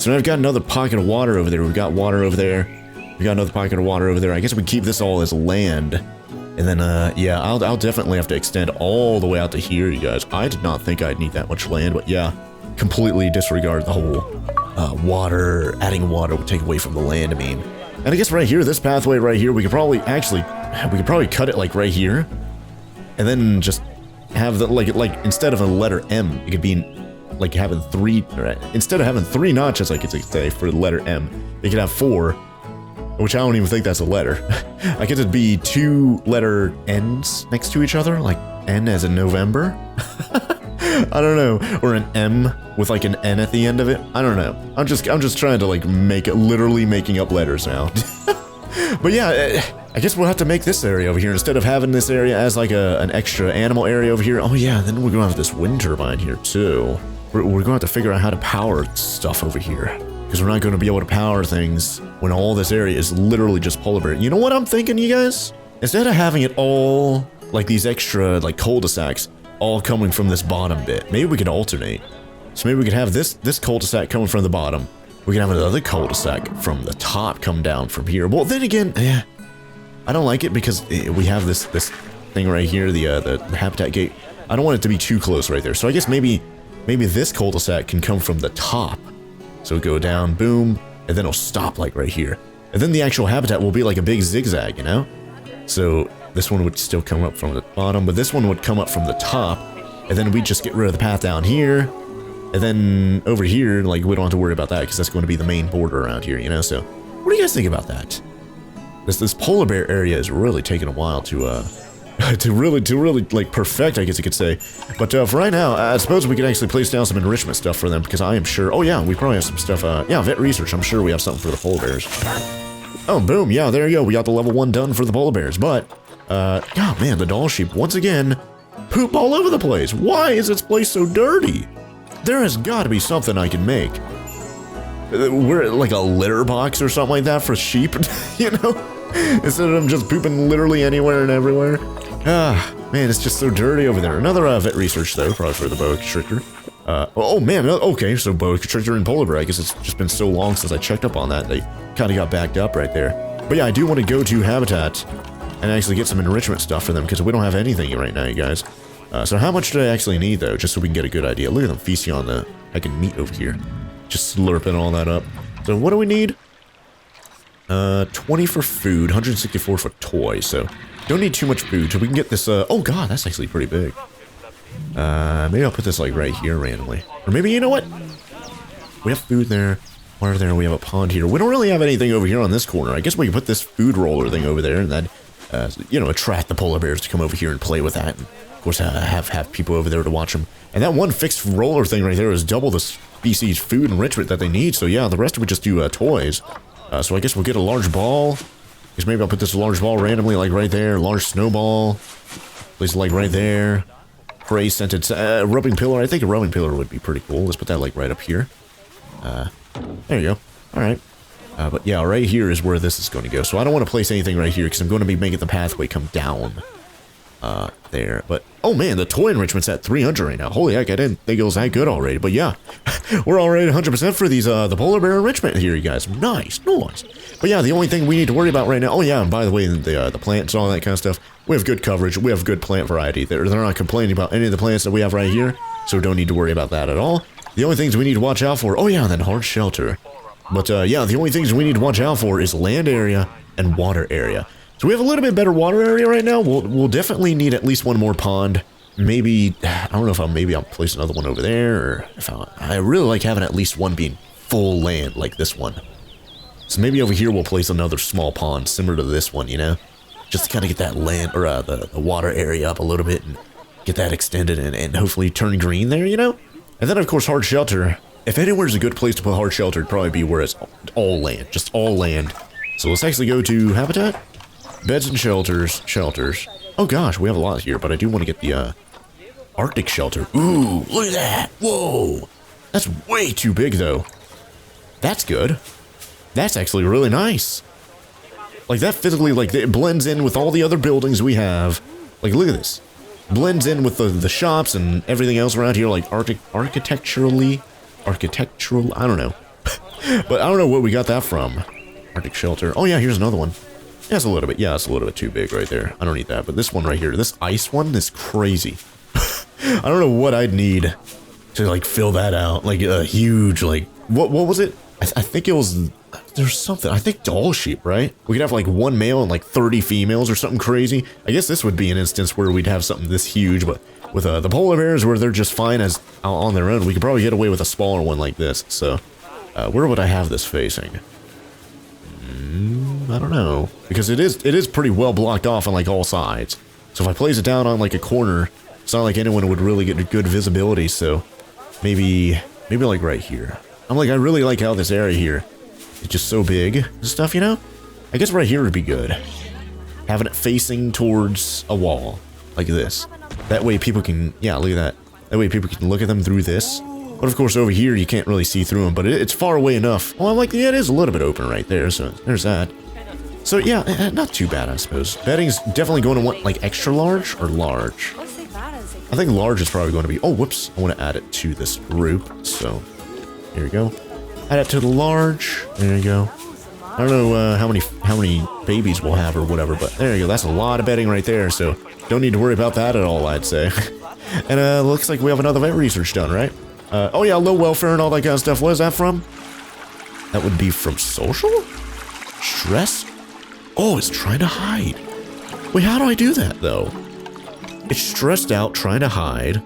So now I've got another pocket of water over there. We've got water over there. We got another pocket of water over there. I guess we keep this all as land. And then, yeah, I'll definitely have to extend all the way out to here, you guys. I did not think I'd need that much land, but yeah, completely disregard the whole water. Adding water would take away from the land, I mean. And I guess right here, this pathway right here, we could probably cut it like right here. And then just have the, like instead of a letter M, it could be like having instead of having 3 notches, I could say, for the letter M, it could have 4, which I don't even think that's a letter. I guess it'd be 2 letter N's next to each other, like N as in November. I don't know, or an M with like an N at the end of it. I don't know. I'm just trying to like make it, literally making up letters now. But yeah, I guess we'll have to make this area over here instead of having this area as like an extra animal area over here. Oh yeah, then we're gonna have this wind turbine here too. We're gonna have to figure out how to power stuff over here, because we're not gonna be able to power things when all this area is literally just polar bear. You know what I'm thinking, you guys? Instead of having it all like these extra like cul-de-sacs all coming from this bottom bit, maybe we could alternate. So maybe we could have this cul-de-sac coming from the bottom. We can have another cul-de-sac from the top come down from here. Well, then again, I don't like it because we have this thing right here, the habitat gate. I don't want it to be too close right there. So I guess maybe this cul-de-sac can come from the top. So go down, boom, and then it'll stop like right here. And then the actual habitat will be like a big zigzag, you know? So this one would still come up from the bottom, but this one would come up from the top. And then we just get rid of the path down here. And then over here, like, we don't have to worry about that because that's going to be the main border around here, you know? So what do you guys think about that? This polar bear area is really taking a while to really like perfect, I guess you could say. But for right now, I suppose we could actually place down some enrichment stuff for them, because I am sure, oh yeah, we probably have some stuff, yeah, vet research, I'm sure we have something for the polar bears. Oh, boom, yeah, there you go, we got the level 1 done for the polar bears. But, oh man, the doll sheep, once again, poop all over the place. Why is this place so dirty? There has got to be something I can make. We're like a litter box or something like that for sheep, you know? Instead of them just pooping literally anywhere and everywhere. Ah, man, it's just so dirty over there. Another vet research, though, probably for the boa constrictor. Oh, man, okay, so boa constrictor and polar bear. I guess it's just been so long since I checked up on that. They kind of got backed up right there. But yeah, I do want to go to habitat and actually get some enrichment stuff for them, because we don't have anything right now, you guys. So how much do I actually need, though, just so we can get a good idea? Look at them feasting on the heckin' meat over here. Just slurping all that up. So what do we need? 20 for food, 164 for toys, so don't need too much food, so we can get this, oh god, that's actually pretty big. Maybe I'll put this, like, right here randomly. Or maybe, you know what? We have food there, water there, we have a pond here. We don't really have anything over here on this corner. I guess we can put this food roller thing over there, and then, you know, attract the polar bears to come over here and play with that. And of course, have people over there to watch them. And that one fixed roller thing right there is double the species food enrichment that they need, so yeah, the rest we just do, toys. So I guess we'll get a large ball. Guess maybe I'll put this large ball randomly, like right there. Large snowball. Place it like right there. Prey scented rubbing pillar. I think a rubbing pillar would be pretty cool. Let's put that like right up here. There you go. Alright. But yeah, right here is where this is going to go. So I don't want to place anything right here because I'm going to be making the pathway come down. There. But, oh man, the toy enrichment's at 300 right now. Holy heck, I didn't think it was that good already. But yeah, we're already 100% for these, the polar bear enrichment here, you guys. Nice, nice. But yeah, the only thing we need to worry about right now, oh yeah, and by the way, the plants and all that kind of stuff, we have good coverage, we have good plant variety. They're not complaining about any of the plants that we have right here, so don't need to worry about that at all. The only things we need to watch out for, oh yeah, and then hard shelter. But yeah, the only things we need to watch out for is land area and water area. So we have a little bit better water area right now. We'll definitely need at least one more pond. Maybe, I don't know if I'll place another one over there, or if I really like having at least one being full land like this one. So maybe over here we'll place another small pond similar to this one, you know? Just to kind of get that land, or the water area up a little bit and get that extended and hopefully turn green there, you know? And then of course hard shelter. If anywhere's a good place to put hard shelter, it'd probably be where it's all land, just all land. So let's actually go to habitat. Beds and shelters. Oh gosh, we have a lot here, but I do want to get the Arctic shelter. Ooh, look at that. Whoa. That's way too big though. That's good. That's actually really nice. Like that physically, like it blends in with all the other buildings we have. Like look at this. Blends in with the shops and everything else around here, like architectural, I don't know. But I don't know what we got that from. Arctic shelter. Oh yeah, here's another one. Yeah, it's a little bit. Yeah, it's a little bit too big right there. I don't need that. But this one right here, this ice one is crazy. I don't know what I'd need to like fill that out. Like a huge like what was it? I think it was there's something. I think doll sheep, right? We could have like one male and like 30 females or something crazy. I guess this would be an instance where we'd have something this huge, but with the polar bears where they're just fine as on their own, we could probably get away with a smaller one like this. So, where would I have this facing? I don't know, because it is pretty well blocked off on like all sides. So if I place it down on like a corner, it's not like anyone would really get good visibility. So maybe like right here. I really like how this area here is just so big and stuff, you know? I guess right here would be good. Having it facing towards a wall like this. That way people can, yeah, look at that. That way people can look at them through this. But of course over here you can't really see through them, but it's far away enough. Well, yeah, it is a little bit open right there, so there's that. So yeah, not too bad, I suppose. Bedding's definitely going to want like extra large or large. I think large is probably going to be, oh, whoops. I want to add it to this group, so here we go. Add it to the large, there you go. I don't know how many babies we'll have or whatever, but there you go. That's a lot of bedding right there, so don't need to worry about that at all, I'd say. And looks like we have another vet research done, right? Oh yeah, low welfare and all that kind of stuff. What is that from? That would be from social? Stress? Oh, it's trying to hide. Wait, how do I do that, though? It's stressed out, trying to hide.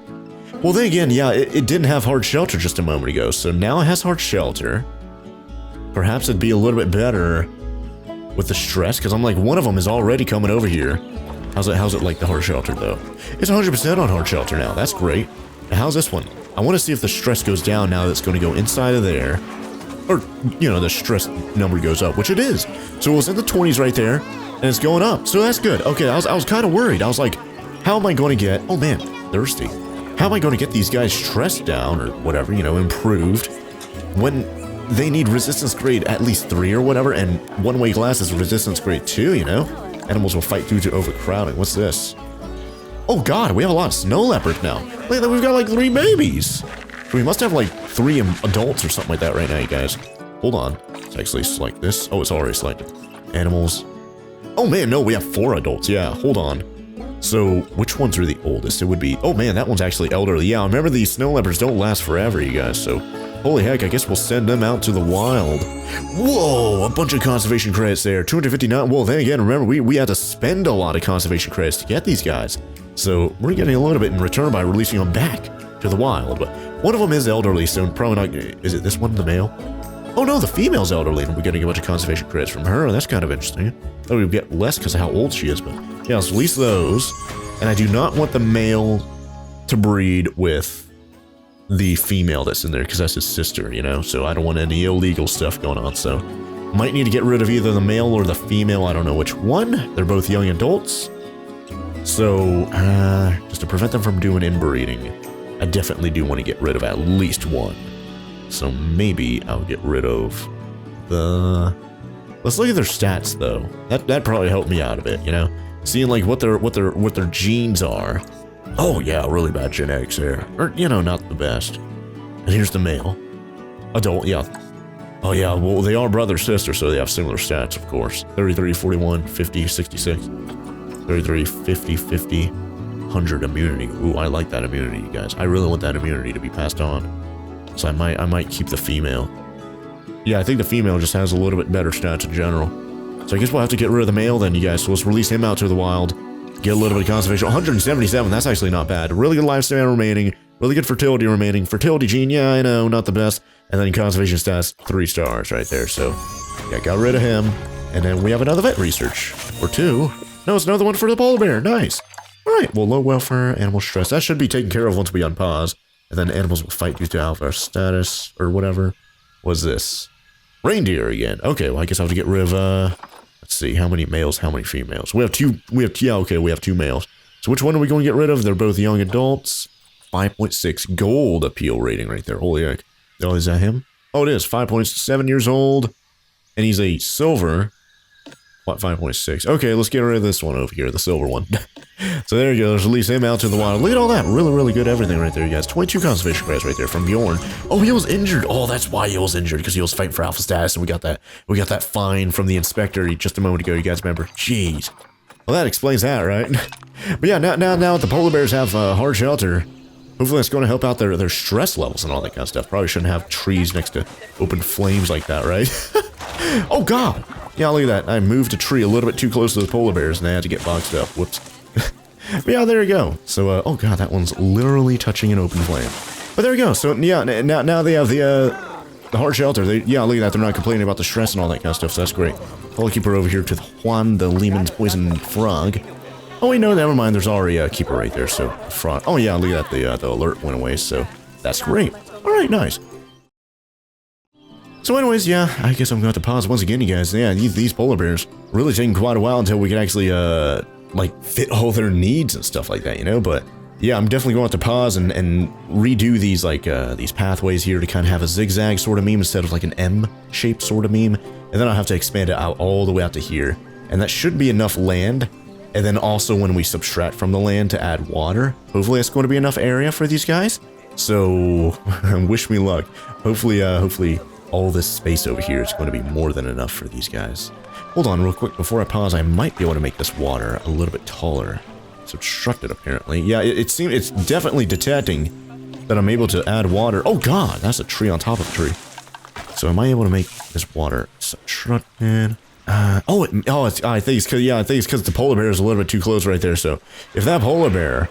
Well, then again, yeah, it didn't have hard shelter just a moment ago, so now it has hard shelter. Perhaps it'd be a little bit better with the stress, because I'm like, one of them is already coming over here. How's it like the hard shelter, though? It's 100% on hard shelter now. That's great. Now, how's this one? I want to see if the stress goes down now that it's going to go inside of there. Or, you know, the stress number goes up, which it is. So it was in the 20s right there, and it's going up. So that's good. Okay, I was kind of worried. I was like, how am I going to get... Oh, man, thirsty. How am I going to get these guys stressed down or whatever, you know, improved, when they need resistance grade at least 3 or whatever, and one-way glass is resistance grade 2, you know? Animals will fight due to overcrowding. What's this? Oh, God, we have a lot of snow leopards now. Look at that, we've got like 3 babies. We must have like 3 adults or something like that right now, you guys. Hold on. Let's actually select this. Oh, it's already selected. Animals. Oh, man, no, we have 4 adults. Yeah, hold on. So, which ones are the oldest? It would be... Oh, man, that one's actually elderly. Yeah, remember these snow leopards don't last forever, you guys. So, holy heck, I guess we'll send them out to the wild. Whoa, a bunch of conservation credits there. 259. Well, then again, remember, we had to spend a lot of conservation credits to get these guys. So, we're getting a little bit in return by releasing them back to the wild. But one of them is elderly, so probably not... Is it this one, the male? Oh, no, the female's elderly, and we're getting a bunch of conservation credits from her. That's kind of interesting. Oh, we get less because of how old she is, but... Yeah, let's release those. And I do not want the male to breed with the female that's in there, because that's his sister, you know? So I don't want any illegal stuff going on, so... Might need to get rid of either the male or the female, I don't know which one. They're both young adults. So, just to prevent them from doing inbreeding, I definitely do want to get rid of at least one. So maybe I'll get rid of the... Let's look at their stats, though. That probably helped me out a bit, you know? Seeing like what their genes are. Oh yeah, really bad genetics there. Or, you know, not the best. And here's the male. Adult, yeah. Oh yeah, well they are brother sister, so they have similar stats, of course. 33, 41, 50, 66. 33, 50, 50. 100 immunity. Ooh, I like that immunity, you guys. I really want that immunity to be passed on. So I might keep the female. Yeah, I think the female just has a little bit better stats in general. So I guess we'll have to get rid of the male then, you guys. So let's release him out to the wild. Get a little bit of conservation. 177, that's actually not bad. Really good lifespan remaining. Really good fertility remaining. Fertility gene, yeah, I know, not the best. And then conservation stats, 3 stars right there. So, yeah, got rid of him. And then we have another vet research. Or 2. No, it's another one for the polar bear. Nice. All right, well, low welfare, animal stress. That should be taken care of once we unpause. And then animals will fight due to alpha status or whatever. What's this? Reindeer again. Okay, well, I guess I'll have to get rid of, let's see, how many males, how many females? We have 2 males. So which one are we going to get rid of? They're both young adults. 5.6 gold appeal rating right there. Holy heck. Oh, is that him? Oh, it is. 5.7 years old. And he's a silver. 5.6. Okay, let's get rid of this one over here, the silver one. So there you go, let's release him out to the wild. Look at all that, really good everything right there, you guys. 22 conservation credits right there from Bjorn. Oh, he was injured. Oh, that's why he was injured, because he was fighting for alpha status, and we got that fine from the inspector just a moment ago, you guys remember? Jeez. Well, that explains that, right? But yeah, now the polar bears have hard shelter. Hopefully that's going to help out their stress levels and all that kind of stuff. Probably shouldn't have trees next to open flames like that, right? Oh, God. Yeah, look at that. I moved a tree a little bit too close to the polar bears, and they had to get boxed up. Whoops. But yeah, there you go. So, oh, God, that one's literally touching an open flame. But there we go. So, yeah, now they have the hard shelter. Yeah, look at that. They're not complaining about the stress and all that kind of stuff, so that's great. I'll keep her over here to the Juan the Lehman's Poison Frog. Oh, wait, no, never mind. There's already a keeper right there, so frog. Oh, yeah, look at that. The alert went away, so that's great. All right, nice. So anyways, yeah, I guess I'm going to pause once again, you guys. Yeah, these polar bears really taking quite a while until we can actually, like, fit all their needs and stuff like that, you know? But, yeah, I'm definitely going to have to pause and redo these, like, these pathways here to kind of have a zigzag sort of meme instead of, like, an M-shaped sort of meme. And then I'll have to expand it out all the way out to here. And that should be enough land. And then also when we subtract from the land to add water, hopefully that's going to be enough area for these guys. So, wish me luck. Hopefully all this space over here is going to be more than enough for these guys. Hold on real quick, before I pause, I might be able to make this water a little bit taller. It's obstructed apparently. Yeah, it seems it's definitely detecting that I'm able to add water. Oh God, that's a tree on top of a tree. So am I able to make this water obstructed? I think it's because the polar bear is a little bit too close right there. So if that polar bear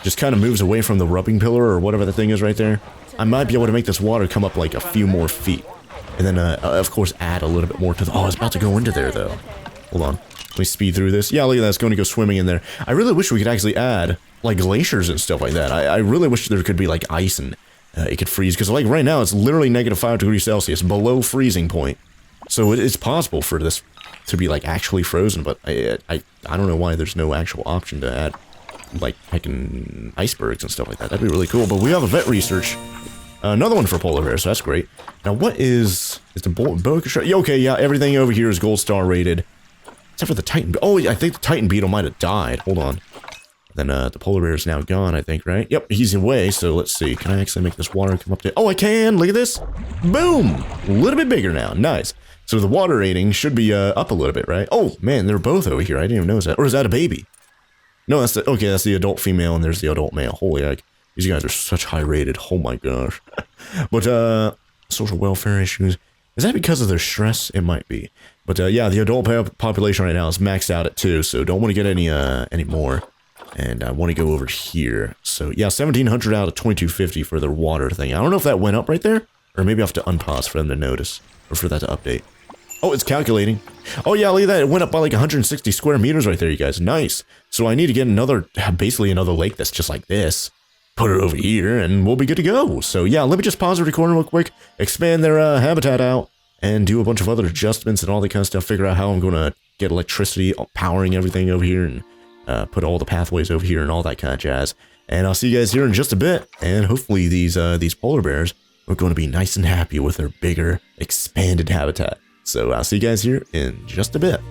just kind of moves away from the rubbing pillar or whatever the thing is right there, I might be able to make this water come up like a few more feet. And then, of course, add a little bit more to the... Oh, it's about to go into there, though. Hold on. Let me speed through this. Yeah, look at that. It's going to go swimming in there. I really wish we could actually add, like, glaciers and stuff like that. I really wish there could be, like, ice and it could freeze. Because, like, right now, it's literally -5 degrees Celsius, below freezing point. So it's possible for this to be, like, actually frozen. But I don't know why there's no actual option to add, like, heckin' icebergs and stuff like that. That'd be really cool. But we have a vet research. Another one for polar bears, so that's great. Now, what is the boa constrictor? Okay, yeah, everything over here is gold star rated. Except for the Titan. Oh, I think the Titan beetle might have died. Hold on. Then, the polar bear is now gone, I think, right? Yep, he's away, so let's see. Can I actually make this water come up to... Oh, I can! Look at this! Boom! A little bit bigger now. Nice. So the water rating should be, up a little bit, right? Oh, man, they're both over here. I didn't even notice that. Or is that a baby? No, that's the... Okay, that's the adult female, and there's the adult male. Holy heck. These guys are such high rated. Oh my gosh. But, social welfare issues. Is that because of their stress? It might be. But, yeah, the adult population right now is maxed out at 2, so don't want to get any more. And I want to go over here. So, yeah, 1,700 out of 2,250 for their water thing. I don't know if that went up right there, or maybe I have to unpause for them to notice, or for that to update. Oh, it's calculating. Oh, yeah, look at that. It went up by like 160 square meters right there, you guys. Nice. So I need to get basically another lake that's just like this. Put it over here, and we'll be good to go. So, yeah, let me just pause the recording real quick, expand their habitat out, and do a bunch of other adjustments and all that kind of stuff, figure out how I'm going to get electricity powering everything over here, and put all the pathways over here and all that kind of jazz. And I'll see you guys here in just a bit, and hopefully these polar bears are going to be nice and happy with their bigger, expanded habitat. So, I'll see you guys here in just a bit.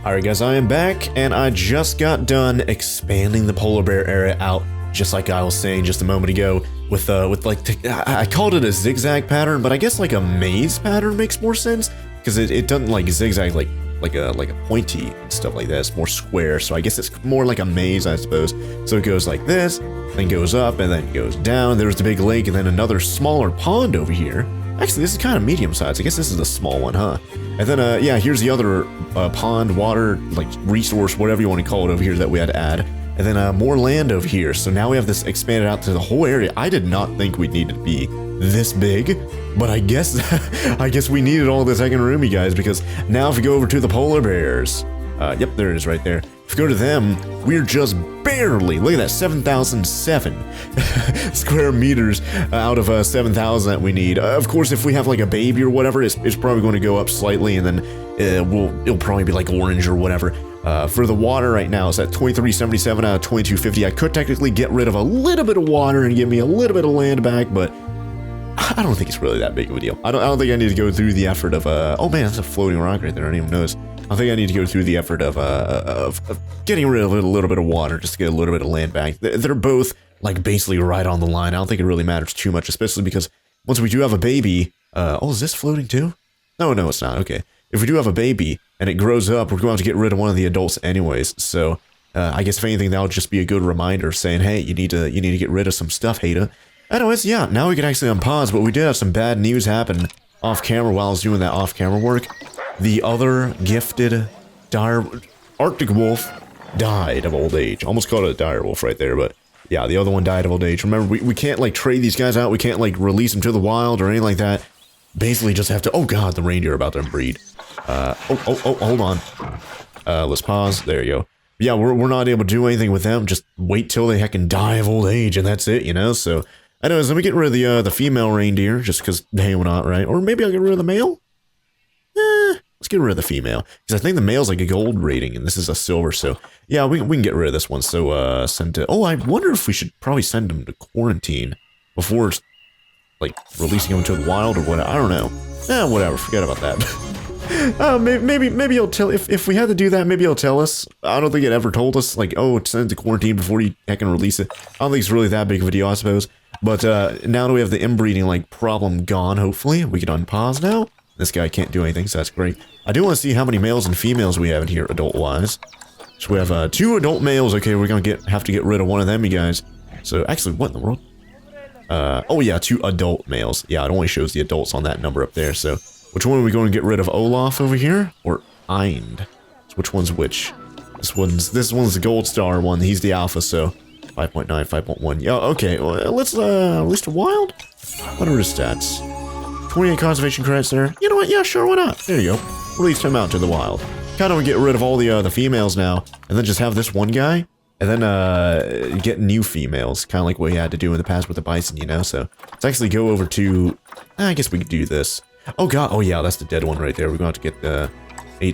Alright guys, I am back, and I just got done expanding the polar bear area out. Just like I was saying just a moment ago, with like, I called it a zigzag pattern, but I guess like a maze pattern makes more sense, because it doesn't like zigzag like a pointy and stuff like that. It's more square, so I guess it's more like a maze, I suppose. So it goes like this, then goes up, and then goes down. There's the big lake, and then another smaller pond over here. Actually, this is kind of medium sized. I guess this is the small one, huh? And then, yeah, here's the other pond, water, like resource, whatever you want to call it over here that we had to add. And then more land over here. So now we have this expanded out to the whole area. I did not think we'd need to be this big, but I guess we needed all this second room, you guys, because now if we go over to the polar bears, yep, there it is right there. If we go to them, we're just barely, look at that, 7,007 square meters out of 7,000 that we need. Of course, if we have like a baby or whatever, it's probably going to go up slightly, and then it'll probably be like orange or whatever. For the water right now, it's at 2377 out of 2250. I could technically get rid of a little bit of water and give me a little bit of land back, but I don't think it's really that big of a deal. I don't think I need to go through the effort of, oh man, that's a floating rock right there. I didn't even notice. I think I need to go through the effort of getting rid of a little bit of water just to get a little bit of land back. They're both like basically right on the line. I don't think it really matters too much, especially because once we do have a baby, oh, is this floating too? No, it's not. Okay. If we do have a baby and it grows up, we're going to have to get rid of one of the adults anyways. So I guess if anything, that'll just be a good reminder saying, hey, you need to get rid of some stuff, Hater. Anyways, yeah, now we can actually unpause, but we did have some bad news happen off camera while I was doing that off camera work. The other gifted Arctic wolf died of old age. Almost called it a dire wolf right there, but yeah, the other one died of old age. Remember, we can't like trade these guys out. We can't like release them to the wild or anything like that. Basically just have to, oh god, the reindeer are about to breed. Hold on. Let's pause. There you go. Yeah, we're not able to do anything with them. Just wait till they heckin' die of old age, and that's it, you know? So, anyways, let me get rid of the female reindeer, just because, hey, why not, right? Or maybe I'll get rid of the male? Let's get rid of the female. Because I think the male's like a gold rating, and this is a silver, so... Yeah, we can get rid of this one, so, send to... Oh, I wonder if we should probably send him to quarantine before, like, releasing him to the wild or what. I don't know. Whatever, forget about that. Maybe he'll tell... If we had to do that, maybe he'll tell us. I don't think it ever told us, like, oh, send it to quarantine before you heckin' release it. I don't think it's really that big of a deal, I suppose. But, now that we have the inbreeding, like, problem gone, hopefully, we can unpause now. This guy can't do anything, so that's great. I do want to see how many males and females we have in here, adult-wise. So we have 2 adult males. Okay, we're gonna have to get rid of one of them, you guys. So actually, what in the world? Oh yeah, 2 adult males. Yeah, it only shows the adults on that number up there. So which one are we going to get rid of? Olaf over here or Eind? So which one's which? This one's the gold star one. He's the alpha. So 5.9, 5.1. Yeah, okay. Well, let's release the wild. What are his stats? 28 conservation credits there. You know what? Yeah, sure, why not? There you go. Release him out to the wild. Kind of get rid of all the females now, and then just have this one guy, and then get new females, kind of like what we had to do in the past with the bison, you know. So let's actually go over to. I guess we could do this. Oh god. Oh yeah, that's the dead one right there. We're going to have to get the.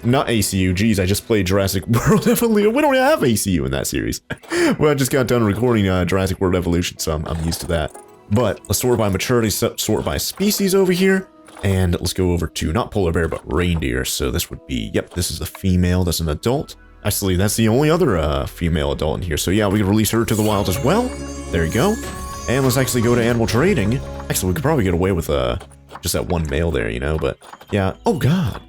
Not ACU. Jeez, I just played Jurassic World Evolution. We don't have ACU in that series. Well, I just got done recording Jurassic World Evolution, so I'm used to that. But let's sort by maturity, sort by species over here. And let's go over to, not polar bear, but reindeer. So this would be, yep, this is the female, that's an adult. Actually, that's the only other female adult in here. So yeah, we can release her to the wild as well. There you go. And let's actually go to animal trading. Actually, we could probably get away with just that one male there, you know, but yeah. Oh god.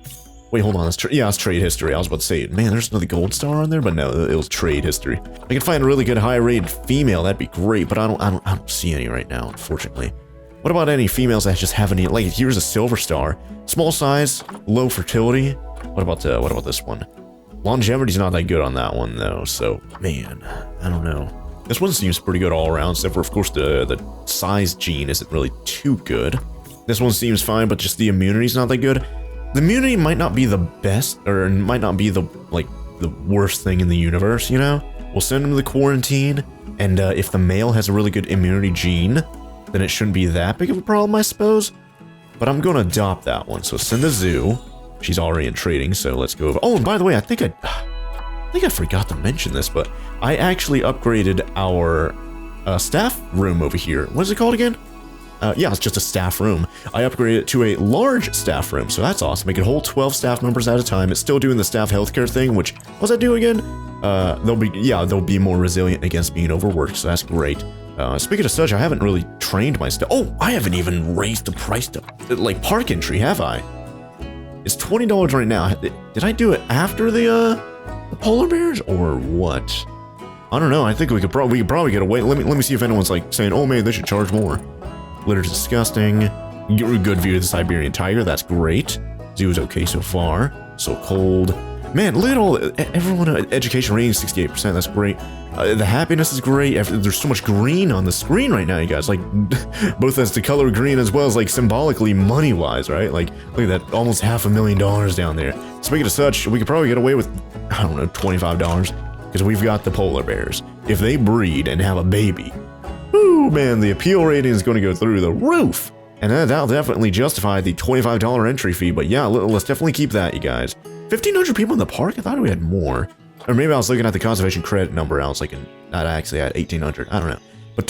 Wait, hold on. Let's trade history. I was about to say, man, there's another gold star on there, but no, it was trade history. I can find a really good high-rated female. That'd be great, but I don't see any right now, unfortunately. What about any females that just have any? Like, here's a silver star, small size, low fertility. What about this one? Longevity's not that good on that one though. So, man, I don't know. This one seems pretty good all around, except for, of course, the size gene isn't really too good. This one seems fine, but just the immunity's not that good. The immunity might not be the best, or might not be the worst thing in the universe, you know? We'll send him to the quarantine, and if the male has a really good immunity gene, then it shouldn't be that big of a problem, I suppose. But I'm gonna adopt that one, so send to zoo. She's already in trading, so let's go over. Oh, and by the way, I think I forgot to mention this, but I actually upgraded our staff room over here. What is it called again? Yeah, it's just a staff room. I upgraded it to a large staff room, so that's awesome. It can hold 12 staff members at a time. It's still doing the staff healthcare thing, which, what does that do again? They'll be more resilient against being overworked, so that's great. Speaking of such, I haven't really trained my staff. Oh, I haven't even raised the price to, like, park entry, have I? It's $20 right now. Did I do it after the polar bears, or what? I don't know. I think we could probably get away. Let me see if anyone's, like, saying, oh, man, they should charge more. Litter's disgusting. Get a good view of the Siberian tiger. That's great. Zoo is okay so far. So cold. Man, look at all. Everyone, education rating 68%. That's great. The happiness is great. There's so much green on the screen right now, you guys. Like, both as the color green as well as, like, symbolically money-wise, right? Like, look at that. Almost $500,000 down there. Speaking of such, we could probably get away with, I don't know, $25. Because we've got the polar bears. If they breed and have a baby, woo, man, the appeal rating is going to go through the roof. And that'll definitely justify the $25 entry fee. But yeah, let's definitely keep that, you guys. 1,500 people in the park? I thought we had more. Or maybe I was looking at the conservation credit number. I was like, not actually at 1,800. I don't know. But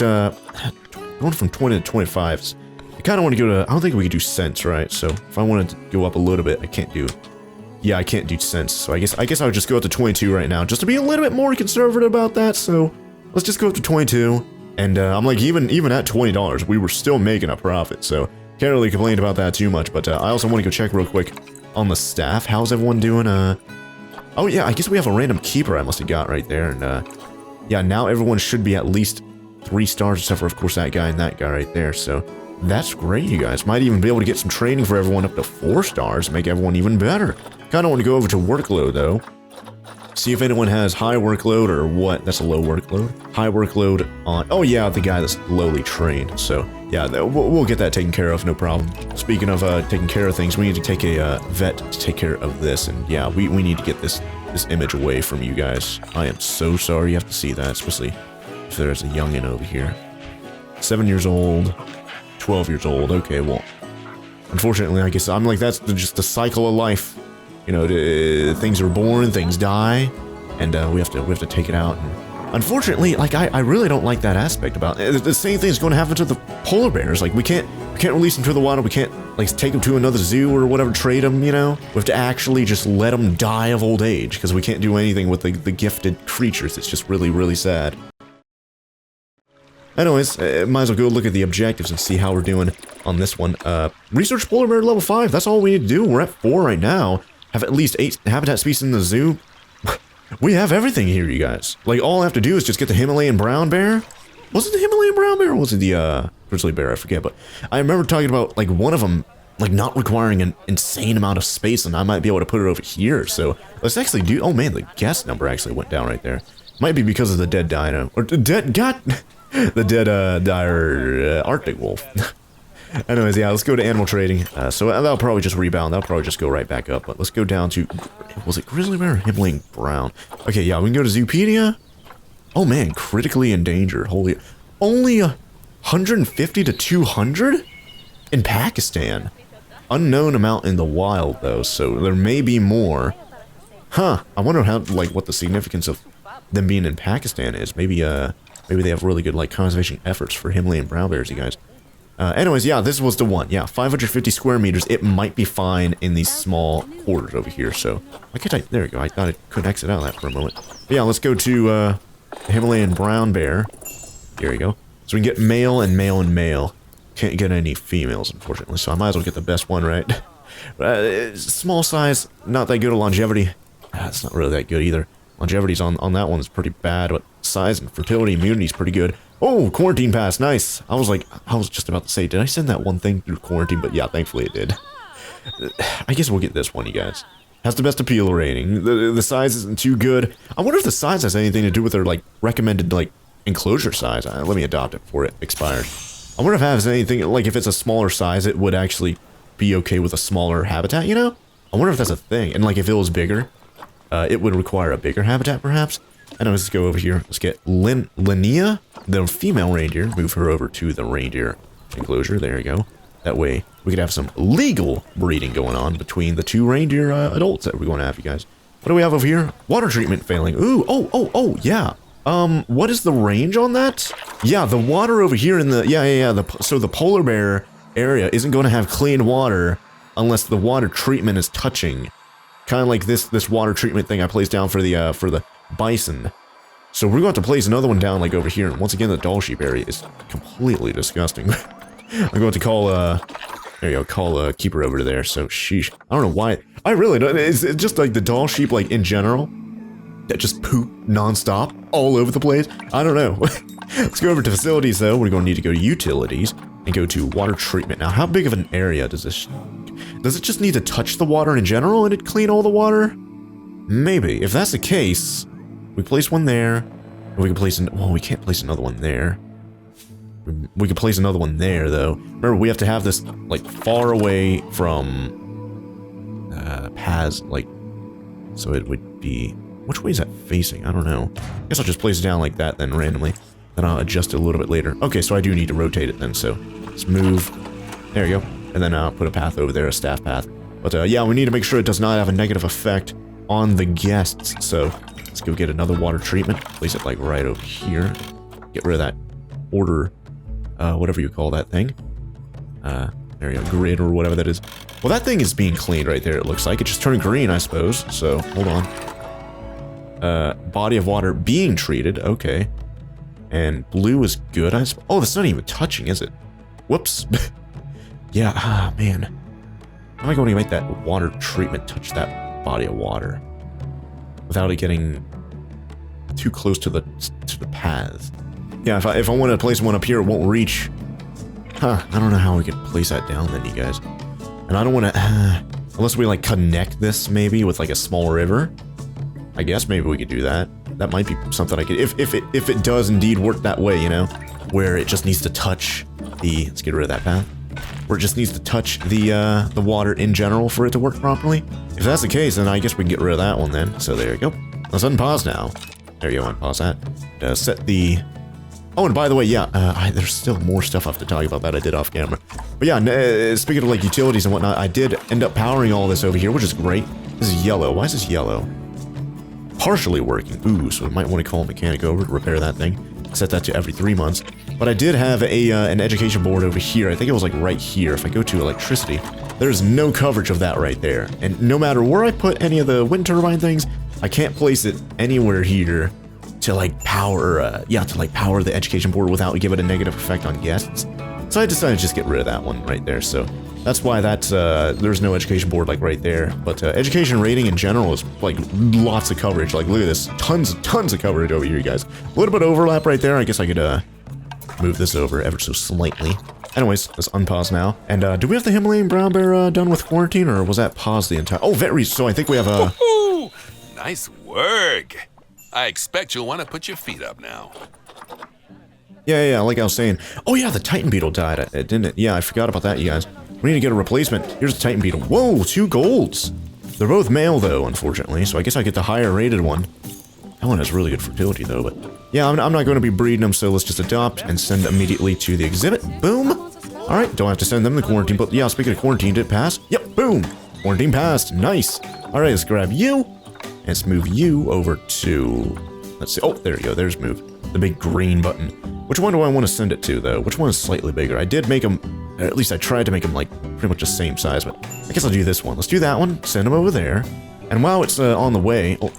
going from 20 to 25, I kind of want to go to, I don't think we could do cents, right? So if I wanted to go up a little bit, I can't do yeah, I can't do cents, so I guess I would just go up to 22 right now, just to be a little bit more conservative about that, so let's just go up to 22, and I'm like, even at $20, we were still making a profit, so can't really complain about that too much, but I also want to go check real quick on the staff. How's everyone doing? Oh yeah, I guess we have a random keeper I must have got right there, and yeah, now everyone should be at least 3 stars, except for, of course, that guy and that guy right there, so that's great, you guys. Might even be able to get some training for everyone up to 4 stars, make everyone even better. Kinda want to go over to workload, though. See if anyone has high workload or what. That's a low workload. High workload on... Oh, yeah, the guy that's lowly trained. So, yeah, we'll get that taken care of, no problem. Speaking of taking care of things, we need to take a vet to take care of this. And, yeah, we need to get this image away from you guys. I am so sorry you have to see that, especially if there's a youngin' over here. 7 years old, 12 years old. Okay, well, unfortunately, I guess I'm like, that's just the cycle of life. You know, things are born, things die, and we have to take it out. And unfortunately, like I really don't like that aspect about it. The same thing is going to happen to the polar bears. Like we can't release them to the wild. We can't like take them to another zoo or whatever, trade them. You know, we have to actually just let them die of old age because we can't do anything with the gifted creatures. It's just really sad. Anyways, might as well go look at the objectives and see how we're doing on this one. Research polar bear level 5. That's all we need to do. We're at 4 right now. Have at least 8 habitat species in the zoo. We have everything here, you guys. Like, all I have to do is just get the Himalayan brown bear. Was it the Himalayan brown bear or was it the, grizzly bear? I forget, but I remember talking about, like, one of them, like, not requiring an insane amount of space, and I might be able to put it over here, so let's actually do... Oh, man, the guest number actually went down right there. Might be because of the dead dino. Or dead... God... the dead, dire, Arctic wolf. Anyways, yeah, let's go to animal trading. So that'll probably just rebound. That'll probably just go right back up. But let's go down to... Was it grizzly bear or Himalayan brown? Okay, yeah, we can go to Zoopedia. Oh, man, critically endangered. Holy... Only 150 to 200? In Pakistan. Unknown amount in the wild, though, so there may be more. Huh, I wonder how, like, what the significance of them being in Pakistan is. Maybe they have really good, like, conservation efforts for Himalayan brown bears, you guys. Anyways, yeah, this was the one. Yeah, 550 square meters. It might be fine in these small quarters over here, so... There we go. I thought I couldn't exit out of that for a moment. But yeah, let's go to, Himalayan brown bear. Here we go. So we can get male and male and male. Can't get any females, unfortunately, so I might as well get the best one, right? Small size, not that good of longevity. It's not really that good either. Longevity's on that one is pretty bad, but size and fertility immunity is pretty good. Oh, quarantine pass, nice. I was just about to say, did I send that one thing through quarantine? But yeah, thankfully it did. I guess we'll get this one, you guys. Has the best appeal rating. The size isn't too good. I wonder if the size has anything to do with their, like, recommended, like, enclosure size. Let me adopt it before it expires. I wonder if it has anything, like, if it's a smaller size, it would actually be okay with a smaller habitat, you know? I wonder if that's a thing. And, like, if it was bigger, it would require a bigger habitat, perhaps? Anyways, let's go over here. Let's get Linnea, the female reindeer. Move her over to the reindeer enclosure. There you go. That way, we could have some legal breeding going on between the 2 reindeer adults that we're going to have, you guys. What do we have over here? Water treatment failing. Ooh, oh, yeah. What is the range on that? Yeah, the water over here in the... Yeah. So the polar bear area isn't going to have clean water unless the water treatment is touching. Kind of like this water treatment thing I placed down for the bison. So we're going to place another one down like over here, and once again the doll sheep area is completely disgusting. I'm going to call there you go, call a keeper over to there. So sheesh, I don't know why. I really don't. It's just like the doll sheep, like in general, that just poop nonstop all over the place. I don't know. Let's go over to facilities though. We're going to need to go to utilities and go to water treatment. Now, how big of an area does this? Does it just need to touch the water in general and it clean all the water? Maybe. If that's the case, we place one there, and we can place well, we can't place another one there. We could place another one there, though. Remember, we have to have this, like, far away from, paths, like, so it would be... Which way is that facing? I don't know. I guess I'll just place it down like that, then, randomly. Then I'll adjust it a little bit later. Okay, so I do need to rotate it, then, so let's move. There you go. And then I'll put a path over there, a staff path. But, yeah, we need to make sure it does not have a negative effect on the guests, so let's go get another water treatment. Place it, like, right over here. Get rid of that order... whatever you call that thing. There you go, grid or whatever that is. Well, that thing is being cleaned right there, it looks like. It just turned green, I suppose. So, hold on. Body of water being treated. Okay. And blue is good, I suppose. Oh, that's not even touching, is it? Whoops. Yeah, man. How am I going to make that water treatment touch that body of water without it getting too close to the paths? Yeah, if I want to place one up here, it won't reach. Huh, I don't know how we can place that down then, you guys. And I don't want to, unless we like connect this maybe with like a small river. I guess maybe we could do that. That might be something I could, if it does indeed work that way, you know, where it just needs to touch the, let's get rid of that path, where it just needs to touch the water in general for it to work properly. If that's the case, then I guess we can get rid of that one then. So there you go. Let's unpause now. There you go, unpause that. Set the, oh, and by the way, yeah, there's still more stuff I have to talk about that I did off camera. But yeah, speaking of like utilities and whatnot, I did end up powering all this over here, which is great. This is yellow. Why is this yellow? Partially working. Ooh, so I might want to call a mechanic over to repair that thing. Set that to every 3 months. But I did have an education board over here. I think it was like right here. If I go to electricity, there's no coverage of that right there. And no matter where I put any of the wind turbine things, I can't place it anywhere here to like power, to like power the education board without give it a negative effect on guests. So I decided to just get rid of that one right there. So that's why that's, there's no education board like right there. But education rating in general is like lots of coverage. Like look at this, tons of coverage over here, you guys. A little bit of overlap right there. I guess I could move this over ever so slightly. Anyways, let's unpause now. And do we have the Himalayan brown bear done with quarantine, or was that paused the entire? Oh, very. So I think we have a. Nice work. I expect you'll want to put your feet up now. Yeah, like I was saying. Oh yeah, the Titan beetle died, didn't it? Yeah, I forgot about that, you guys. We need to get a replacement. Here's the Titan beetle. Whoa, 2 golds. They're both male though, unfortunately, so I guess I get the higher rated one. That one has really good fertility though, but yeah, I'm not going to be breeding them, so let's just adopt and send immediately to the exhibit. Boom. All right, don't have to send them to quarantine, but yeah, speaking of quarantine, did it pass? Yep, boom. Quarantine passed. Nice. All right, let's grab you and let's move you over to, let's see. Oh, there you go. There's move. The big green button. Which one do I want to send it to, though? Which one is slightly bigger? I did make them, at least I tried to make them, like, pretty much the same size, but I guess I'll do this one. Let's do that one, send them over there, and while it's on the way, oh,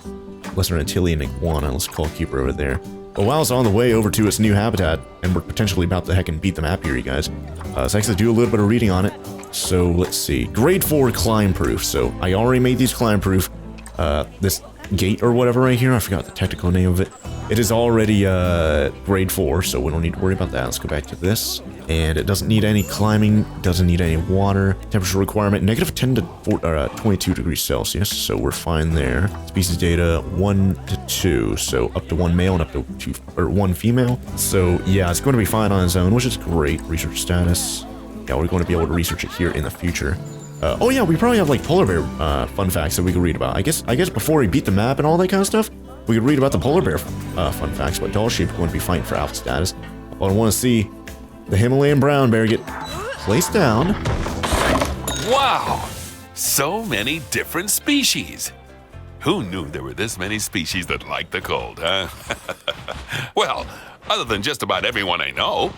lesser Antillean iguana, let's call Keeper over there. But while it's on the way over to its new habitat, and we're potentially about to heckin' beat the map here, you guys, let's actually do a little bit of reading on it. So, let's see. Grade 4 climb proof. So, I already made these climb proof. This gate or whatever right here, I forgot the technical name of it. It is already grade 4, so we don't need to worry about that. Let's go back to this. And it doesn't need any climbing, doesn't need any water. Temperature requirement, negative 10 to 22 degrees Celsius, so we're fine there. Species data, 1 to 2, so up to 1 male and up to 2, or 1 female. So yeah, it's going to be fine on its own, which is great. Research status. Yeah, we're going to be able to research it here in the future. Oh yeah, we probably have like polar bear fun facts that we could read about. I guess before we beat the map and all that kind of stuff, we could read about the polar bear fun facts, but doll sheep are going to be fighting for alpha status. But I want to see the Himalayan brown bear get placed down. Wow! So many different species. Who knew there were this many species that like the cold, huh? Well, other than just about everyone I know.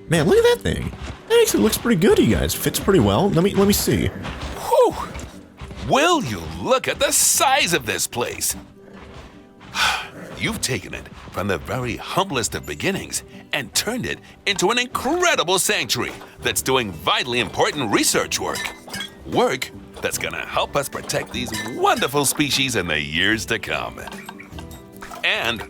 Man, look at that thing. That actually looks pretty good, you guys. Fits pretty well. Let me see. Whew! Will you look at the size of this place? You've taken it from the very humblest of beginnings and turned it into an incredible sanctuary that's doing vitally important research work. Work that's gonna help us protect these wonderful species in the years to come. And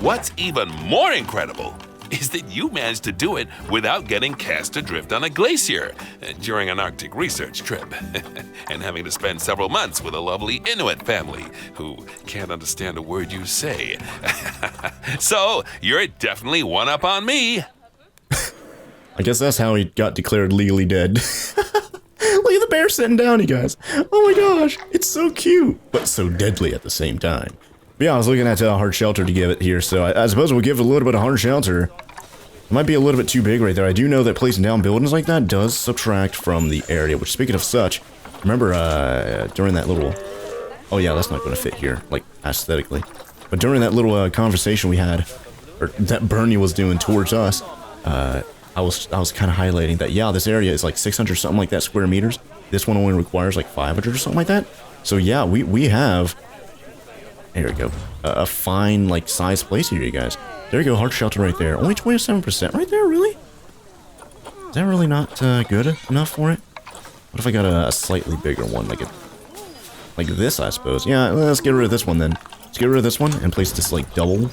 what's even more incredible is that you managed to do it without getting cast adrift on a glacier during an Arctic research trip and having to spend several months with a lovely Inuit family who can't understand a word you say. So you're definitely one up on me. I guess that's how he got declared legally dead. Look at the bear sitting down, you guys. Oh my gosh, it's so cute, but so deadly at the same time. But yeah, I was looking at hard shelter to give it here, so I suppose we'll give it a little bit of hard shelter. It might be a little bit too big right there. I do know that placing down buildings like that does subtract from the area, which, speaking of such, remember during that little... Oh yeah, that's not going to fit here, like, aesthetically. But during that little conversation we had, or that Bernie was doing towards us, I was kind of highlighting that, yeah, this area is like 600 something like that square meters. This one only requires like 500 or something like that. So yeah, we have, there we go, a fine like size place here, you guys. There you go, hard shelter right there. Only 27% right there, really? Is that really not good enough for it? What if I got a slightly bigger one, like this, I suppose? Yeah, let's get rid of this one then. Let's get rid of this one and place this like double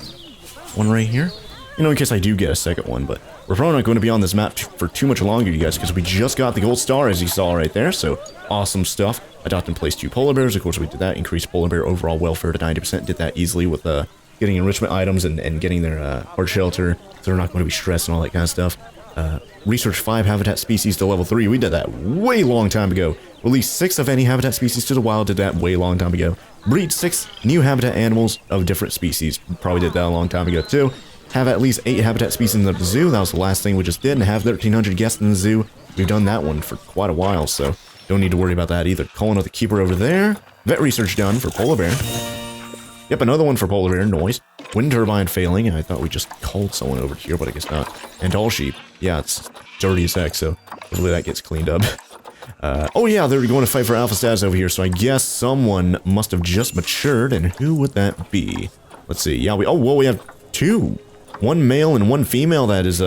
one right here. You know, in case I do get a second one, but we're probably not going to be on this map for too much longer, you guys, because we just got the gold star, as you saw right there, so awesome stuff. Adopt and place 2 polar bears, of course we did that. Increase polar bear overall welfare to 90%, did that easily with getting enrichment items and getting their hard shelter, so they're not going to be stressed and all that kind of stuff. Research 5 habitat species to level 3, we did that way long time ago. Release 6 of any habitat species to the wild, did that way long time ago. Breed 6 new habitat animals of different species, probably did that a long time ago too. Have at least 8 habitat species in the zoo, that was the last thing we just did, and have 1,300 guests in the zoo. We've done that one for quite a while, so don't need to worry about that either. Calling out the keeper over there. Vet research done for polar bear. Yep, another one for polar bear, noise. Wind turbine failing, I thought we just called someone over here, but I guess not. And tall sheep, yeah, it's dirty as heck, so hopefully that gets cleaned up. Oh yeah, they're going to fight for alpha status over here, so I guess someone must have just matured, and who would that be? Let's see, yeah, we have 2. 1 male and 1 female that is,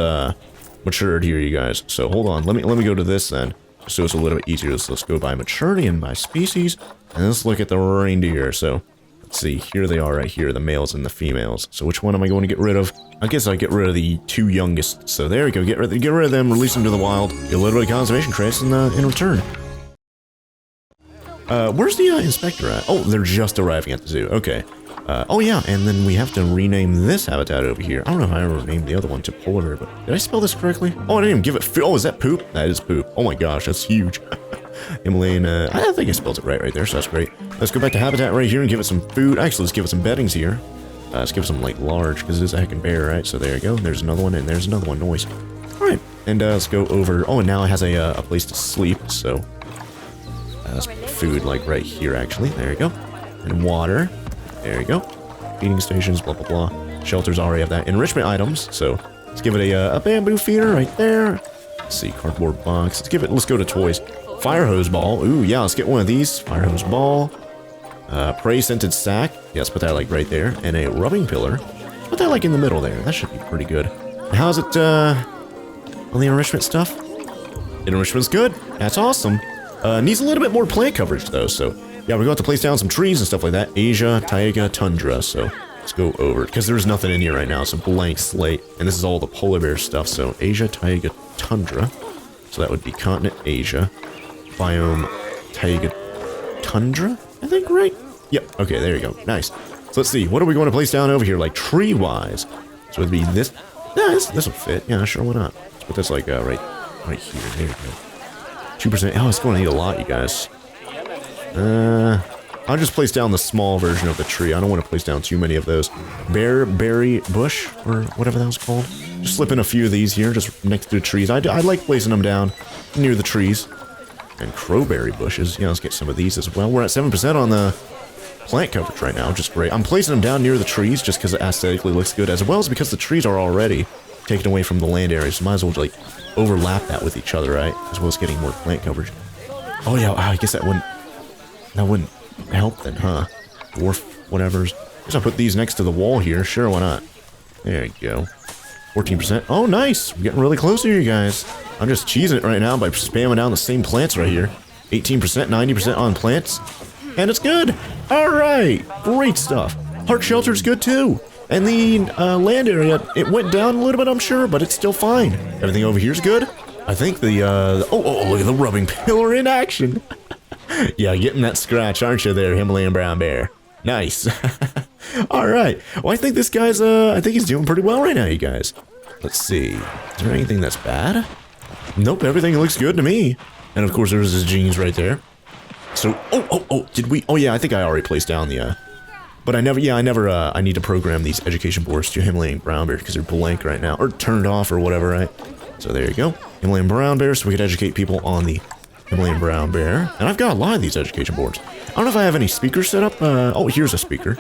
matured here, you guys. So hold on, let me go to this then, so it's a little bit easier. So let's go by maturity and by species, and let's look at the reindeer. So let's see, here they are right here, the males and the females. So which one am I going to get rid of? I guess I'll get rid of the 2 youngest. So there we go, get rid of them, release them to the wild, get a little bit of conservation credits in return. Where's the inspector at? Oh, they're just arriving at the zoo. Okay. Oh yeah, and then we have to rename this habitat over here. I don't know if I ever named the other one to polar bear, but did I spell this correctly? Oh, I didn't even give it food. Oh, is that poop? That is poop. Oh my gosh, that's huge. Himalayan, I don't think I spelled it right there, so that's great. Let's go back to habitat right here and give it some food. Actually, let's give it some beddings here. Let's give it some, like, large, because it is a heckin' bear, right? So there you go. There's another one, and there's another one. Noise. All right, and let's go over. Oh, and now it has a place to sleep, so let's put food, like, right here, actually. There you go. And water. There you go. Feeding stations, blah, blah, blah. Shelters already have that. Enrichment items, so let's give it a bamboo feeder right there. Let's see, cardboard box. Let's go to toys. Fire hose ball. Ooh, yeah, let's get one of these. Fire hose ball. Prey scented sack. Yeah, let's put that, like, right there. And a rubbing pillar. Put that, like, in the middle there. That should be pretty good. And how's it, on the enrichment stuff? The enrichment's good. That's awesome. Needs a little bit more plant coverage, though, so yeah, we're going to have to place down some trees and stuff like that. Asia, taiga, tundra, so let's go over it, because there's nothing in here right now. It's a blank slate, and this is all the polar bear stuff, so Asia, taiga, tundra. So that would be continent Asia. Biome, taiga, tundra, I think, right? Yep, okay, there you go. Nice. So let's see, what are we going to place down over here, like, tree-wise? So it'd be this. Yeah, this will fit. Yeah, sure, why not? Let's put this, like, right here. There you go. 2%. Oh, it's going to need a lot, you guys. I'll just place down the small version of the tree. I don't want to place down too many of those. Berry bush, or whatever that was called. Just slip in a few of these here, just next to the trees. I like placing them down near the trees. And crowberry bushes. Yeah, let's get some of these as well. We're at 7% on the plant coverage right now, which is great. I'm placing them down near the trees just because it aesthetically looks good, as well as because the trees are already taken away from the land area, so might as well, like, overlap that with each other, right? As well as getting more plant coverage. Oh, yeah, I guess that wouldn't help then, huh? Dwarf whatever's. Guess I'll put these next to the wall here. Sure, why not? There you go. 14%. Oh, nice. We're getting really close here, you guys. I'm just cheesing it right now by spamming down the same plants right here. 18%, 90% on plants. And it's good. All right. Great stuff. Heart shelter's good, too. And the land area, it went down a little bit, I'm sure, but it's still fine. Everything over here's good. I think the, oh, look at the rubbing pillar in action. Yeah, getting that scratch, aren't you there, Himalayan brown bear? Nice. All right. Well, I think this guy's, I think he's doing pretty well right now, you guys. Let's see. Is there anything that's bad? Nope, everything looks good to me. And of course, there's his jeans right there. So, did we? Oh yeah, I think I already placed down the, but I never, I need to program these education boards to Himalayan brown bear because they're blank right now, or turned off or whatever, right? So there you go. Himalayan brown bear, so we could educate people on the Himalayan brown bear. And I've got a lot of these education boards. I don't know if I have any speakers set up. Oh, here's a speaker.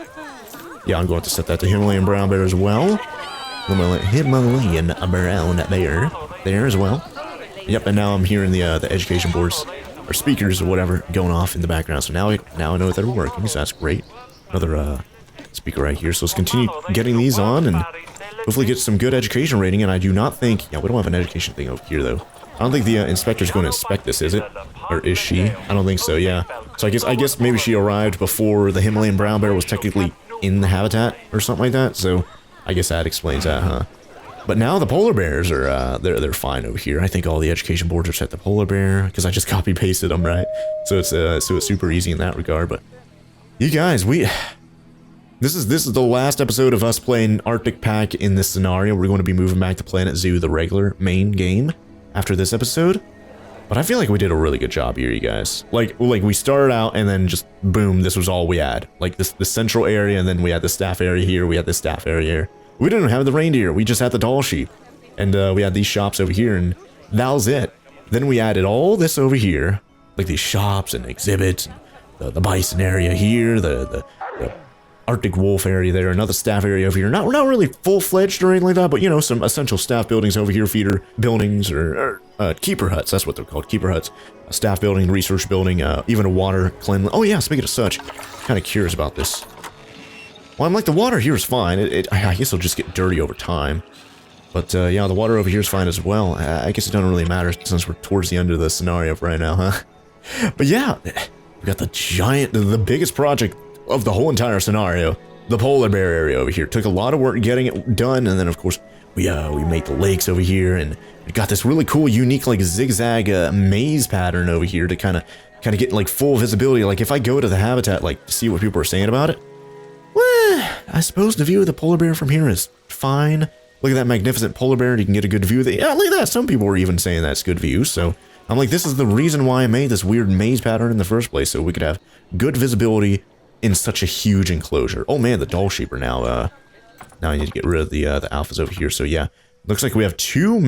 Yeah, I'm going to set that to Himalayan brown bear as well. Himalayan brown bear there as well. Yep, and now I'm hearing the education boards or speakers or whatever going off in the background. So now I know that they're working, so that's great. Another speaker right here. So let's continue getting these on and hopefully get some good education rating. And I do not think, yeah, we don't have an education thing over here though. I don't think the inspector's going to inspect this, is it? Or is she? I don't think so, yeah. So I guess maybe she arrived before the Himalayan brown bear was technically in the habitat or something like that. So I guess that explains that, huh? But now the polar bears are, they're fine over here. I think all the education boards are set to polar bear because I just copy pasted them, right? So it's super easy in that regard. But you guys, this is the last episode of us playing Arctic Pack in this scenario. We're going to be moving back to Planet Zoo, the regular main game, after this episode. But I feel like we did a really good job here, you guys. Like we started out and then just boom, this was all we had. Like the central area, and then we had the staff area here. We had the staff area here. We didn't have the reindeer, we just had the tall sheep. And we had these shops over here, and that was it. Then we added all this over here, like these shops and exhibits, and the bison area here, the Arctic wolf area there, another staff area over here. Not really full-fledged or anything like that, but you know, some essential staff buildings over here, feeder buildings, or keeper huts, that's what they're called, keeper huts. A staff building, research building, even a water cleanliness. Oh yeah, speaking of such, kind of curious about this. Well, I'm like, the water here is fine. I guess it'll just get dirty over time. But, yeah, the water over here is fine as well. I guess it doesn't really matter since we're towards the end of the scenario right now, huh? But yeah, we got the biggest project of the whole entire scenario. The polar bear area over here. Took a lot of work getting it done, and then, of course, we made the lakes over here, and we got this really cool, unique, like, zigzag maze pattern over here to kind of get, like, full visibility. Like, if I go to the habitat, like, to see what people are saying about it, well, I suppose the view of the polar bear from here is fine. Look at that magnificent polar bear, and you can get a good view of the... Yeah, look at that. Some people were even saying that's good view, so... I'm like, this is the reason why I made this weird maze pattern in the first place, so we could have good visibility in such a huge enclosure. Oh man, the doll sheep are now, now I need to get rid of the alphas over here, so yeah. Looks like we have two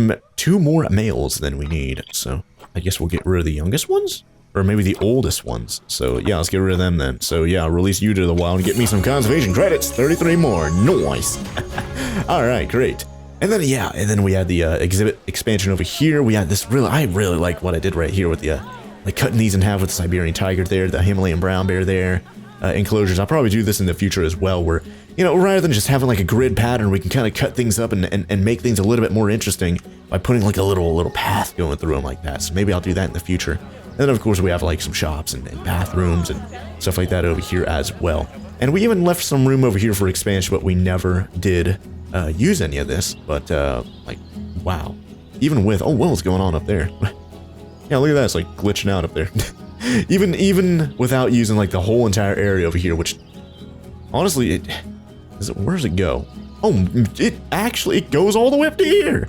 more males than we need, so I guess we'll get rid of the youngest ones? Or maybe the oldest ones. So yeah, let's get rid of them then. So yeah, release you to the wild and get me some conservation credits. 33 more. Nice. Alright, great. And then yeah, and then we had the exhibit expansion over here. We had this I really like what I did right here with the like cutting these in half with the Siberian tiger there, the Himalayan brown bear there. Enclosures. I'll probably do this in the future as well, where, you know, rather than just having like a grid pattern, we can kind of cut things up and make things a little bit more interesting by putting like a little path going through them like that. So maybe I'll do that in the future. And then of course we have like some shops and bathrooms and stuff like that over here as well. And we even left some room over here for expansion, but we never did use any of this. But like, wow. Even with, oh, what's going on up there? Yeah, look at that, it's like glitching out up there. even without using like the whole entire area over here, which honestly, where does it go? Oh, it goes all the way up to here.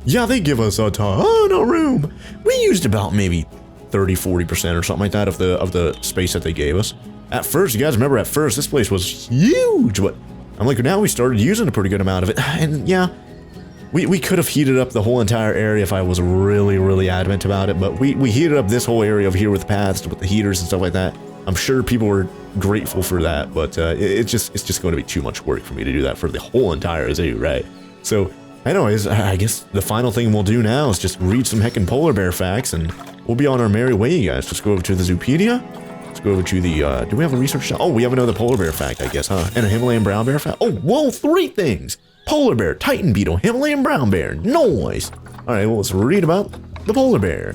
Yeah, they give us a ton of room. We used about maybe 30-40% or something like that of the space that they gave us. At first, you guys remember, at first this place was huge, but I'm like, now we started using a pretty good amount of it. And yeah, we could have heated up the whole entire area if I was really adamant about it, but we heated up this whole area over here with paths, with the heaters and stuff like that. I'm sure people were grateful for that, but it's just going to be too much work for me to do that for the whole entire zoo, right? So anyways, I guess the final thing we'll do now is just read some heckin' polar bear facts, and we'll be on our merry way, you guys. Let's go over to the Zoopedia. Let's go over to the, do we have a research shop? Oh, we have another polar bear fact, I guess, huh? And a Himalayan brown bear fact. Oh, whoa, 3 things. Polar bear, Titan beetle, Himalayan brown bear. Nice. All right, well, let's read about the polar bear.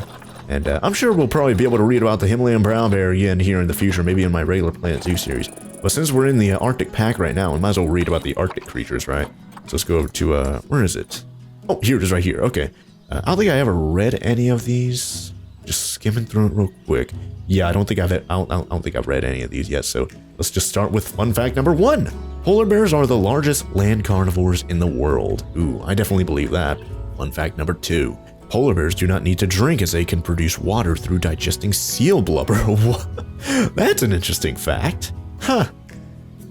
And I'm sure we'll probably be able to read about the Himalayan brown bear again here in the future, maybe in my regular Planet Zoo series. But since we're in the Arctic pack right now, we might as well read about the Arctic creatures, right? So let's go over to, where is it? Oh, here it is right here. Okay. I don't think I ever read any of these. Just skimming through it real quick. Yeah, I don't think I've read any of these yet. So let's just start with fun fact number 1. Polar bears are the largest land carnivores in the world. Ooh, I definitely believe that. Fun fact number 2. Polar bears do not need to drink, as they can produce water through digesting seal blubber. That's an interesting fact. Huh.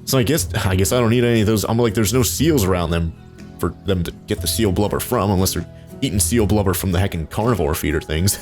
So I guess I don't need any of those. I'm like, there's no seals around them for them to get the seal blubber from, unless they're eating seal blubber from the heckin' carnivore feeder things.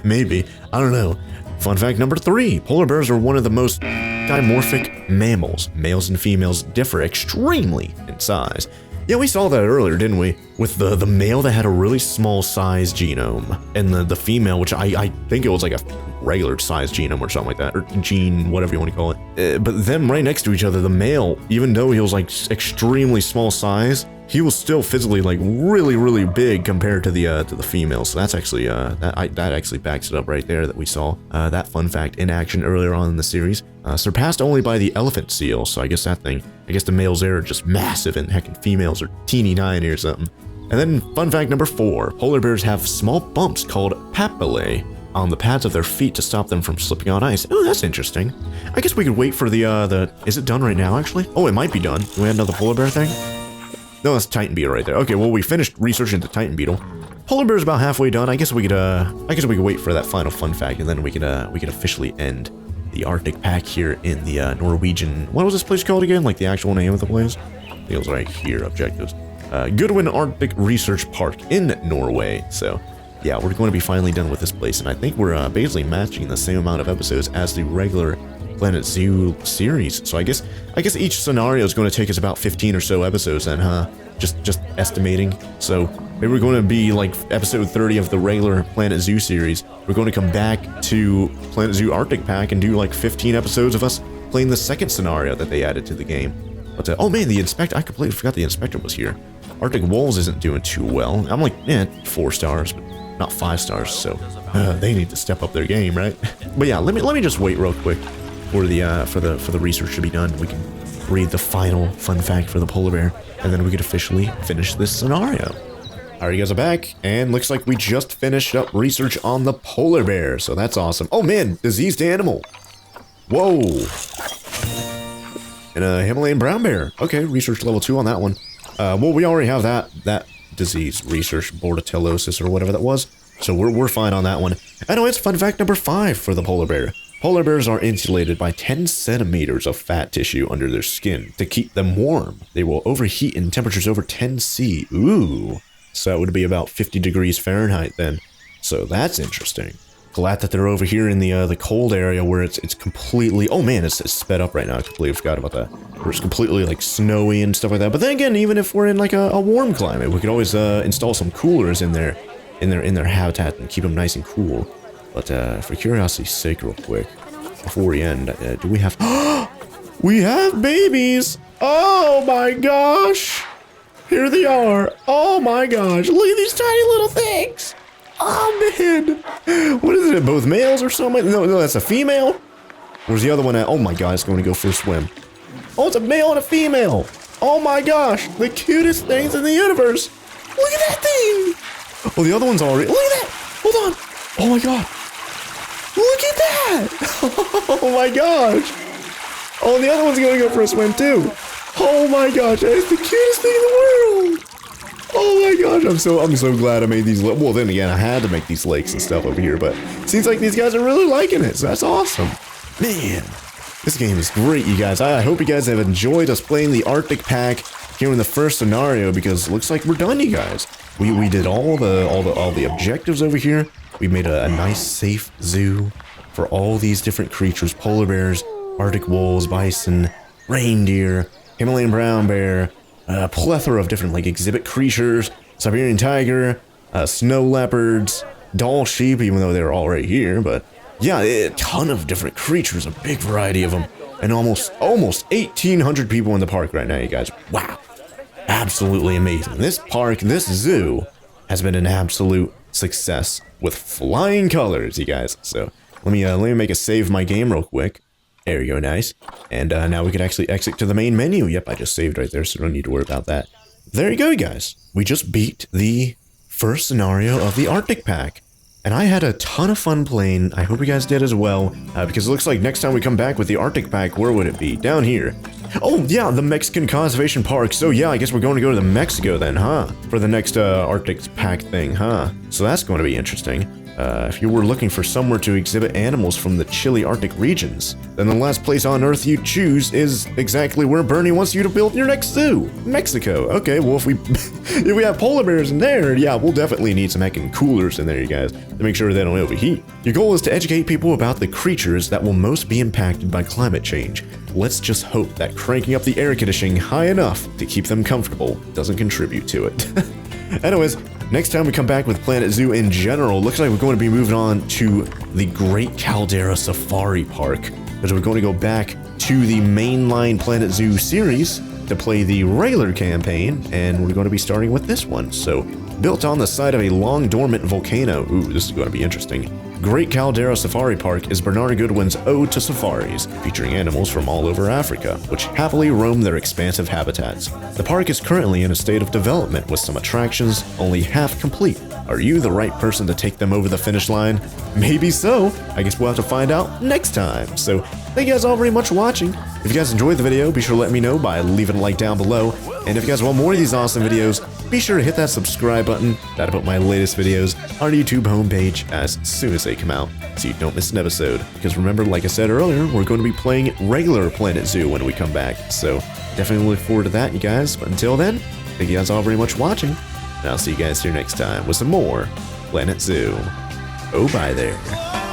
Maybe. I don't know. Fun fact number 3. Polar bears are one of the most dimorphic mammals. Males and females differ extremely in size. Yeah, we saw that earlier, didn't we? With the male that had a really small size genome, and the female, which I think it was like a regular size genome or something like that, or gene, whatever you want to call it. But them right next to each other, the male, even though he was like extremely small size, he was still physically like really big compared to the female. So that's actually that actually backs it up right there that we saw that fun fact in action earlier on in the series. Surpassed only by the elephant seal. So I guess the males there are just massive and heckin' females are teeny tiny or something. And then fun fact number 4, polar bears have small bumps called papillae on the pads of their feet to stop them from slipping on ice. Oh, that's interesting. I guess we could wait for the is it done right now actually? Oh, it might be done. Do we have another polar bear thing? No, that's Titan beetle right there. Okay, well we finished researching the Titan beetle. Polar bear's about halfway done. I guess we could wait for that final fun fact, and then we could officially end the Arctic pack here in the Norwegian. What was this place called again? Like the actual name of the place? I think it was right here. Objectives. Goodwin Arctic Research Park in Norway. So yeah, we're going to be finally done with this place, and I think we're basically matching the same amount of episodes as the regular Planet Zoo series. So I guess each scenario is going to take us about 15 or so episodes then, huh? Just estimating. So maybe we're going to be like episode 30 of the regular Planet Zoo series. We're going to come back to Planet Zoo Arctic Pack and do like 15 episodes of us playing the second scenario that they added to the game. But oh man, the inspector, I completely forgot the inspector was here. Arctic Wolves isn't doing too well. I'm like, 4 stars, but not 5 stars, so they need to step up their game, right? But yeah, let me just wait real quick for the research to be done. We can read the final fun fact for the polar bear, and then we could officially finish this scenario. Alright, you guys are back, and looks like we just finished up research on the polar bear, so that's awesome. Oh man, diseased animal. Whoa. And a Himalayan brown bear. Okay, research level 2 on that one. Well, we already have that disease research, bordetellosis or whatever that was, so we're fine on that one. Anyways, fun fact number 5 for the polar bear. Polar bears are insulated by 10 centimeters of fat tissue under their skin to keep them warm. They will overheat in temperatures over 10 C. Ooh. So that would be about 50 degrees Fahrenheit then. So that's interesting. Glad that they're over here in the cold area where it's completely... Oh man, it's sped up right now. I completely forgot about that. Where it's completely like snowy and stuff like that. But then again, even if we're in like a warm climate, we could always install some coolers in their habitat and keep them nice and cool. But for curiosity's sake, real quick, before we end, do we have... We have babies! Oh my gosh! Here they are! Oh my gosh! Look at these tiny little things! Oh man! What is it? Both males or something? No, that's a female? Where's the other one at? Oh my god, it's going to go for a swim. Oh, it's a male and a female! Oh my gosh! The cutest things in the universe! Look at that thing! Oh, the other one's already... Look at that! Hold on! Oh my god! Look at that! Oh my gosh! Oh, and the other one's gonna go for a swim too. Oh my gosh, that is the cutest thing in the world! Oh my gosh, I'm so glad I made these. Well, then again, I had to make these lakes and stuff over here, but it seems like these guys are really liking it, so that's awesome. Man, this game is great, you guys. I hope you guys have enjoyed us playing the Arctic pack here in the first scenario, because it looks like we're done, you guys. We did all the objectives over here. We made a nice, safe zoo for all these different creatures: polar bears, Arctic wolves, bison, reindeer, Himalayan brown bear, a plethora of different like exhibit creatures, Siberian tiger, snow leopards, doll sheep, even though they're all right here. But yeah, a ton of different creatures, a big variety of them, and almost 1,800 people in the park right now, you guys. Wow, absolutely amazing. This park, this zoo, has been an absolute success with flying colors, you guys. So let me make a save of my game real quick. There we go, nice. And now we can actually exit to the main menu. Yep, I just saved right there, so don't need to worry about that. There you go, you guys. We just beat the first scenario of the Arctic pack. And I had a ton of fun playing. I hope you guys did as well, because it looks like next time we come back with the Arctic pack, where would it be? Down here. Oh, yeah, the Mexican Conservation Park. So yeah, I guess we're going to go to Mexico then, huh? For the next Arctic pack thing, huh? So that's going to be interesting. If you were looking for somewhere to exhibit animals from the chilly Arctic regions, then the last place on Earth you'd choose is exactly where Bernie wants you to build your next zoo, Mexico. Okay, well if we if we have polar bears in there, yeah, we'll definitely need some heckin' coolers in there, you guys, to make sure they don't overheat. Your goal is to educate people about the creatures that will most be impacted by climate change. Let's just hope that cranking up the air conditioning high enough to keep them comfortable doesn't contribute to it. Anyways, next time we come back with Planet Zoo in general, looks like we're going to be moving on to the Great Caldera Safari Park, because we're going to go back to the mainline Planet Zoo series to play the regular campaign, and we're going to be starting with this one. So, built on the side of a long dormant volcano. Ooh, this is going to be interesting. Great Caldera Safari Park is Bernie Goodwin's ode to safaris, featuring animals from all over Africa, which happily roam their expansive habitats. The park is currently in a state of development with some attractions only half complete. Are you the right person to take them over the finish line? Maybe so. I guess we'll have to find out next time. So, thank you guys all very much for watching. If you guys enjoyed the video, be sure to let me know by leaving a like down below. And if you guys want more of these awesome videos, be sure to hit that subscribe button. That'll put my latest videos on our YouTube homepage as soon as they come out, so you don't miss an episode. Because remember, like I said earlier, we're going to be playing regular Planet Zoo when we come back. So definitely look forward to that, you guys. But until then, thank you guys all very much for watching. And I'll see you guys here next time with some more Planet Zoo. Oh, bye there.